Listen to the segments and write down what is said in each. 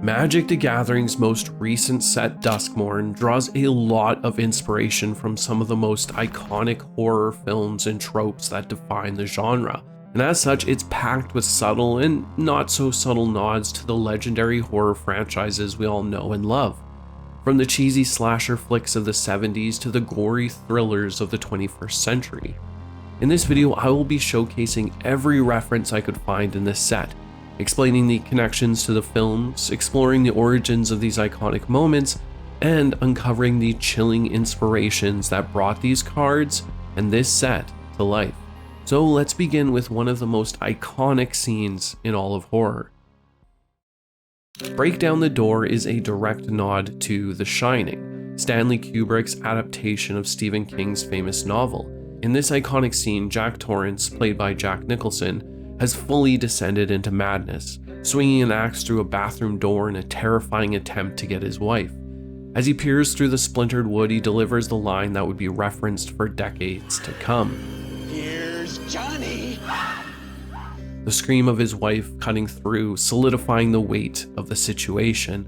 Magic the Gathering's most recent set, Duskmourn, draws a lot of inspiration from some of the most iconic horror films and tropes that define the genre, and as such, it's packed with subtle and not so subtle nods to the legendary horror franchises we all know and love. From the cheesy slasher flicks of the 70s to the gory thrillers of the 21st century. In this video, I will be showcasing every reference I could find in this set, explaining the connections to the films, exploring the origins of these iconic moments, and uncovering the chilling inspirations that brought these cards and this set to life. So let's begin with one of the most iconic scenes in all of horror. Break Down the Door is a direct nod to The Shining, Stanley Kubrick's adaptation of Stephen King's famous novel. In this iconic scene, Jack Torrance, played by Jack Nicholson, has fully descended into madness, swinging an axe through a bathroom door in a terrifying attempt to get his wife. As he peers through the splintered wood, he delivers the line that would be referenced for decades to come. Here's Johnny! The scream of his wife cutting through, solidifying the weight of the situation.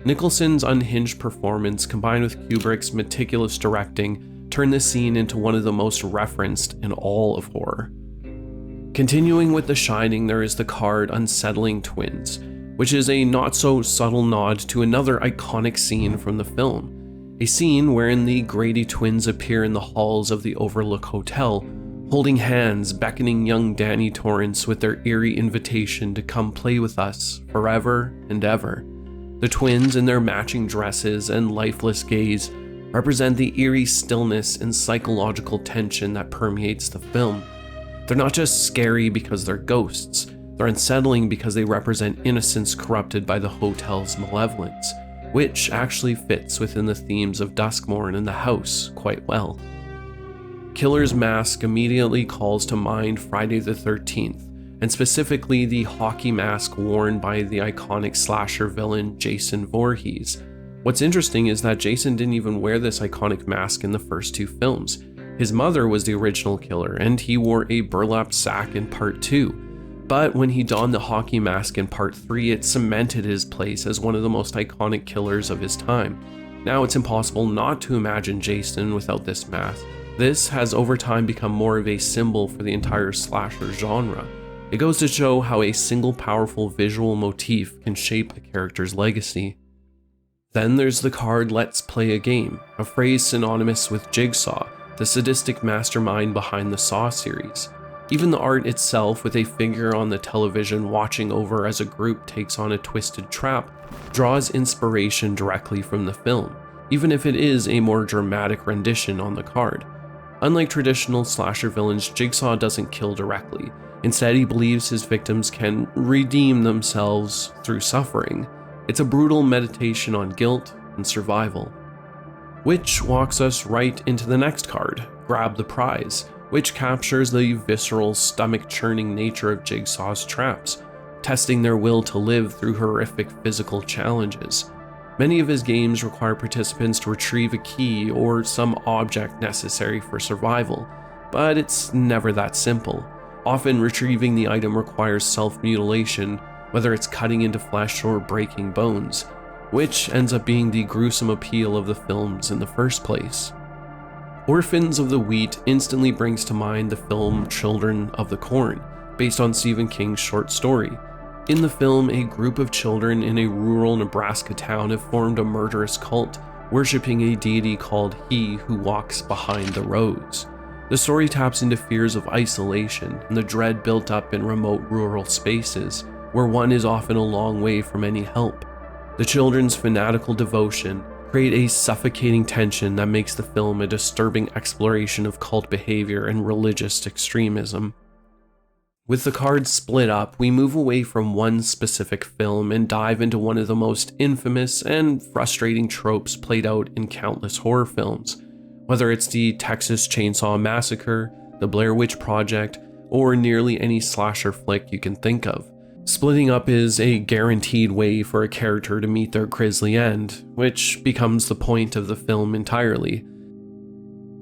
Nicholson's unhinged performance, combined with Kubrick's meticulous directing, turned this scene into one of the most referenced in all of horror. Continuing with The Shining, there is the card Unsettling Twins, which is a not-so-subtle nod to another iconic scene from the film. A scene wherein the Grady twins appear in the halls of the Overlook Hotel, holding hands, beckoning young Danny Torrance with their eerie invitation to come play with us forever and ever. The twins, in their matching dresses and lifeless gaze, represent the eerie stillness and psychological tension that permeates the film. They're not just scary because they're ghosts, they're unsettling because they represent innocence corrupted by the hotel's malevolence, which actually fits within the themes of Duskmourn and the house quite well. Killer's mask immediately calls to mind Friday the 13th, and specifically the hockey mask worn by the iconic slasher villain Jason Voorhees. What's interesting is that Jason didn't even wear this iconic mask in the first two films. His mother was the original killer, and he wore a burlap sack in part 2. But when he donned the hockey mask in part 3, it cemented his place as one of the most iconic killers of his time. Now it's impossible not to imagine Jason without this mask. This has over time become more of a symbol for the entire slasher genre. It goes to show how a single powerful visual motif can shape a character's legacy. Then there's the card Let's Play a Game, a phrase synonymous with Jigsaw, the sadistic mastermind behind the Saw series. Even the art itself, with a figure on the television watching over as a group takes on a twisted trap, draws inspiration directly from the film, even if it is a more dramatic rendition on the card. Unlike traditional slasher villains, Jigsaw doesn't kill directly. Instead, he believes his victims can redeem themselves through suffering. It's a brutal meditation on guilt and survival. Which walks us right into the next card, Grab the Prize, which captures the visceral, stomach-churning nature of Jigsaw's traps, testing their will to live through horrific physical challenges. Many of his games require participants to retrieve a key or some object necessary for survival, but it's never that simple. Often retrieving the item requires self-mutilation, whether it's cutting into flesh or breaking bones, which ends up being the gruesome appeal of the films in the first place. Orphans of the Wheat instantly brings to mind the film Children of the Corn, based on Stephen King's short story. In the film, a group of children in a rural Nebraska town have formed a murderous cult, worshipping a deity called He Who Walks Behind the Roads. The story taps into fears of isolation and the dread built up in remote rural spaces, where one is often a long way from any help. The children's fanatical devotion create a suffocating tension that makes the film a disturbing exploration of cult behavior and religious extremism. With the cards split up, we move away from one specific film and dive into one of the most infamous and frustrating tropes played out in countless horror films. Whether it's the Texas Chainsaw Massacre, the Blair Witch Project, or nearly any slasher flick you can think of. Splitting up is a guaranteed way for a character to meet their grisly end, which becomes the point of the film entirely.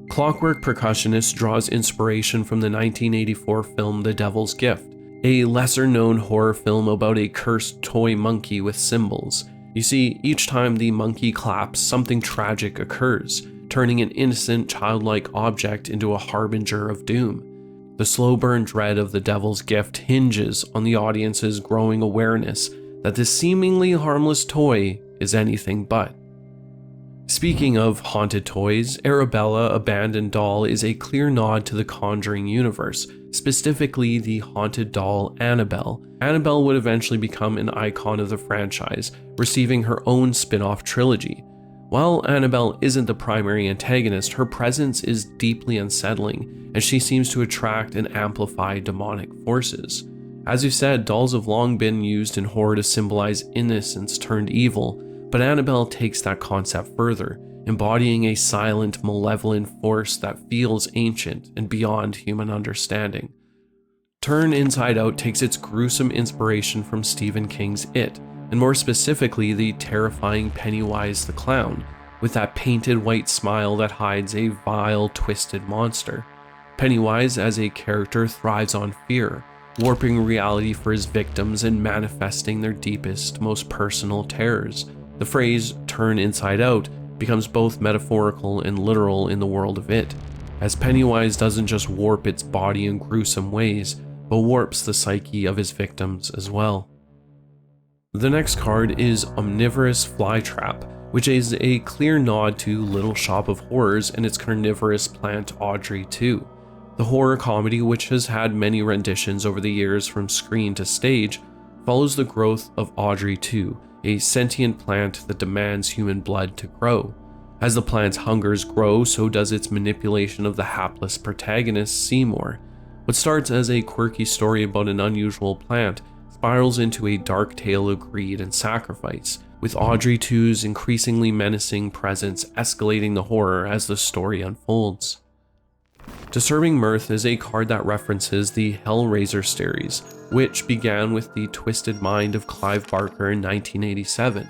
Clockwork Percussionist draws inspiration from the 1984 film The Devil's Gift, a lesser-known horror film about a cursed toy monkey with symbols. You see, each time the monkey claps, something tragic occurs, turning an innocent, childlike object into a harbinger of doom. The slow burn dread of the devil's gift hinges on the audience's growing awareness that this seemingly harmless toy is anything but. Speaking of haunted toys, Arabella Abandoned Doll is a clear nod to the Conjuring universe, specifically the haunted doll Annabelle. Annabelle would eventually become an icon of the franchise, receiving her own spin-off trilogy. While Annabelle isn't the primary antagonist, her presence is deeply unsettling, and she seems to attract and amplify demonic forces. As you said, dolls have long been used in horror to symbolize innocence turned evil, but Annabelle takes that concept further, embodying a silent, malevolent force that feels ancient and beyond human understanding. Turn Inside Out takes its gruesome inspiration from Stephen King's It, and more specifically the terrifying Pennywise the Clown, with that painted white smile that hides a vile, twisted monster. Pennywise as a character thrives on fear, warping reality for his victims and manifesting their deepest, most personal terrors. The phrase "turn inside out" becomes both metaphorical and literal in the world of It, as Pennywise doesn't just warp its body in gruesome ways, but warps the psyche of his victims as well. The next card is Omnivorous Flytrap, which is a clear nod to Little Shop of Horrors and its carnivorous plant Audrey 2. The horror comedy, which has had many renditions over the years from screen to stage, follows the growth of Audrey 2, a sentient plant that demands human blood to grow. As the plant's hungers grow, so does its manipulation of the hapless protagonist, Seymour. What starts as a quirky story about an unusual plant spirals into a dark tale of greed and sacrifice, with Audrey 2's increasingly menacing presence escalating the horror as the story unfolds. Disturbing Mirth is a card that references the Hellraiser series, which began with the twisted mind of Clive Barker in 1987.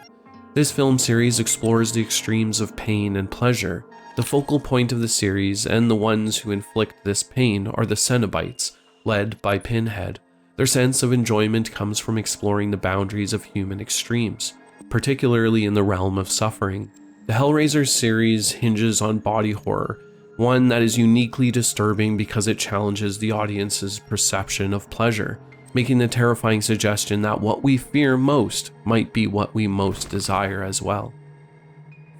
This film series explores the extremes of pain and pleasure. The focal point of the series, and the ones who inflict this pain, are the Cenobites, led by Pinhead. Their sense of enjoyment comes from exploring the boundaries of human extremes, particularly in the realm of suffering. The Hellraiser series hinges on body horror, one that is uniquely disturbing because it challenges the audience's perception of pleasure, making the terrifying suggestion that what we fear most might be what we most desire as well.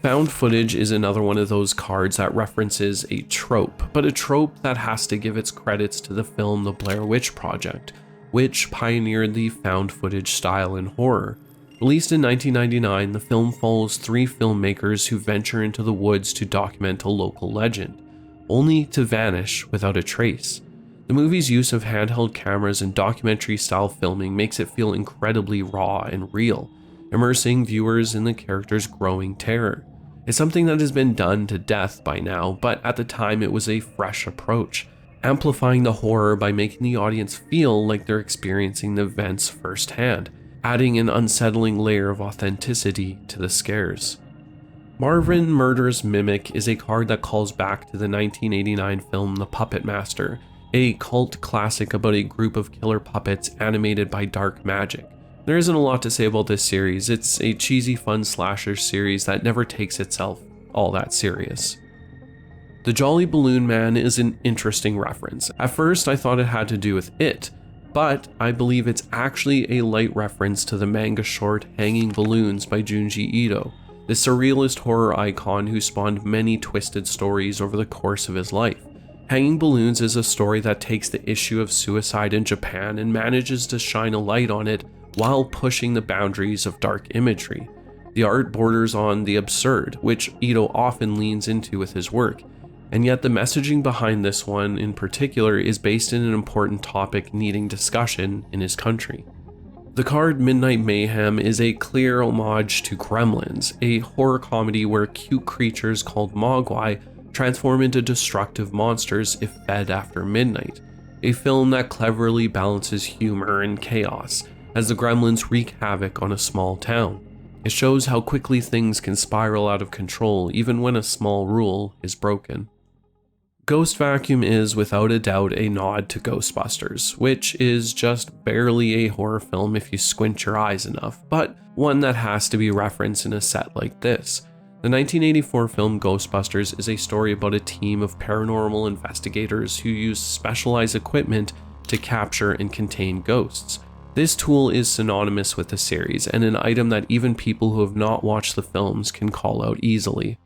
Found footage is another one of those cards that references a trope, but a trope that has to give its credits to the film The Blair Witch Project, which pioneered the found footage style in horror. Released in 1999, the film follows three filmmakers who venture into the woods to document a local legend, only to vanish without a trace. The movie's use of handheld cameras and documentary-style filming makes it feel incredibly raw and real, immersing viewers in the characters' growing terror. It's something that has been done to death by now, but at the time it was a fresh approach, amplifying the horror by making the audience feel like they're experiencing the events firsthand, adding an unsettling layer of authenticity to the scares. Marvin Murder's Mimic is a card that calls back to the 1989 film The Puppet Master, a cult classic about a group of killer puppets animated by dark magic. There isn't a lot to say about this series. It's a cheesy fun slasher series that never takes itself all that serious. The Jolly Balloon Man is an interesting reference. At first I thought it had to do with It, but I believe it's actually a light reference to the manga short Hanging Balloons by Junji Ito, the surrealist horror icon who spawned many twisted stories over the course of his life. Hanging Balloons is a story that takes the issue of suicide in Japan and manages to shine a light on it while pushing the boundaries of dark imagery. The art borders on the absurd, which Ito often leans into with his work, and yet the messaging behind this one in particular is based in an important topic needing discussion in his country. The card Midnight Mayhem is a clear homage to Gremlins, a horror comedy where cute creatures called Mogwai transform into destructive monsters if fed after midnight, a film that cleverly balances humor and chaos as the Gremlins wreak havoc on a small town. It shows how quickly things can spiral out of control even when a small rule is broken. Ghost Vacuum is without a doubt a nod to Ghostbusters, which is just barely a horror film if you squint your eyes enough, but one that has to be referenced in a set like this. The 1984 film Ghostbusters is a story about a team of paranormal investigators who use specialized equipment to capture and contain ghosts. This tool is synonymous with the series and an item that even people who have not watched the films can call out easily.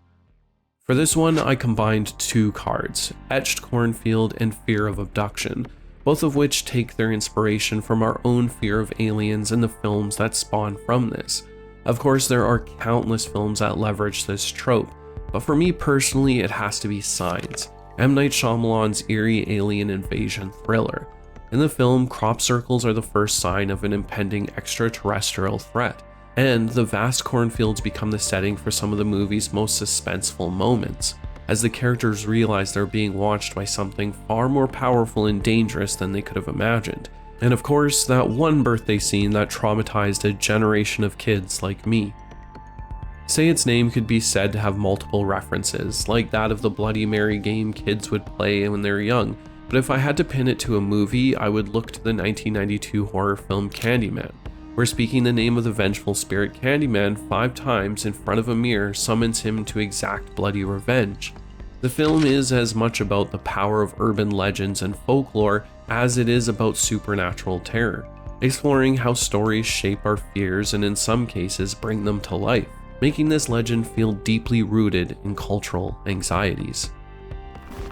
For this one, I combined two cards, Etched Cornfield and Fear of Abduction, both of which take their inspiration from our own fear of aliens and the films that spawn from this. Of course, there are countless films that leverage this trope, but for me personally, it has to be Signs, M. Night Shyamalan's eerie alien invasion thriller. In the film, crop circles are the first sign of an impending extraterrestrial threat, and the vast cornfields become the setting for some of the movie's most suspenseful moments, as the characters realize they're being watched by something far more powerful and dangerous than they could have imagined. And of course, that one birthday scene that traumatized a generation of kids like me. Say Its Name could be said to have multiple references, like that of the Bloody Mary game kids would play when they were young, but if I had to pin it to a movie, I would look to the 1992 horror film Candyman, where speaking the name of the vengeful spirit Candyman 5 times in front of a mirror summons him to exact bloody revenge. The film is as much about the power of urban legends and folklore as it is about supernatural terror, exploring how stories shape our fears and in some cases bring them to life, making this legend feel deeply rooted in cultural anxieties.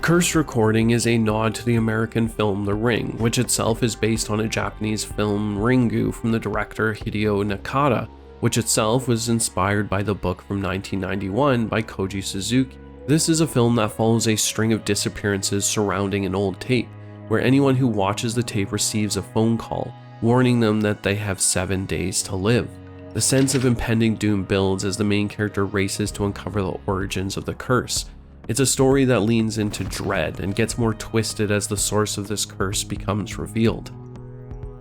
Cursed Recording is a nod to the American film The Ring, which itself is based on a Japanese film Ringu from the director Hideo Nakata, which itself was inspired by the book from 1991 by Koji Suzuki. This is a film that follows a string of disappearances surrounding an old tape, where anyone who watches the tape receives a phone call, warning them that they have 7 days to live. The sense of impending doom builds as the main character races to uncover the origins of the curse. It's a story that leans into dread and gets more twisted as the source of this curse becomes revealed.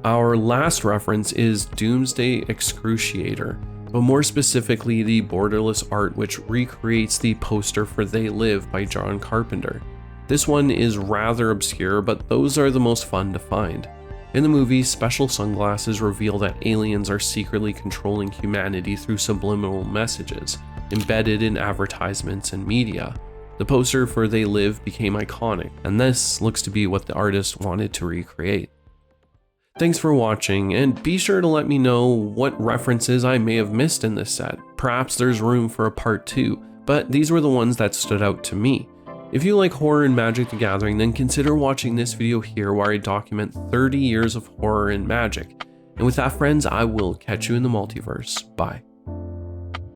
Our last reference is Doomsday Excruciator, but more specifically the borderless art which recreates the poster for They Live by John Carpenter. This one is rather obscure, but those are the most fun to find. In the movie, special sunglasses reveal that aliens are secretly controlling humanity through subliminal messages, embedded in advertisements and media. The poster for They Live became iconic, and this looks to be what the artist wanted to recreate. Thanks for watching, and be sure to let me know what references I may have missed in this set. Perhaps there's room for a part 2, but these were the ones that stood out to me. If you like horror and Magic the Gathering, then consider watching this video here where I document 30 years of horror and magic. And with that, friends, I will catch you in the multiverse. Bye.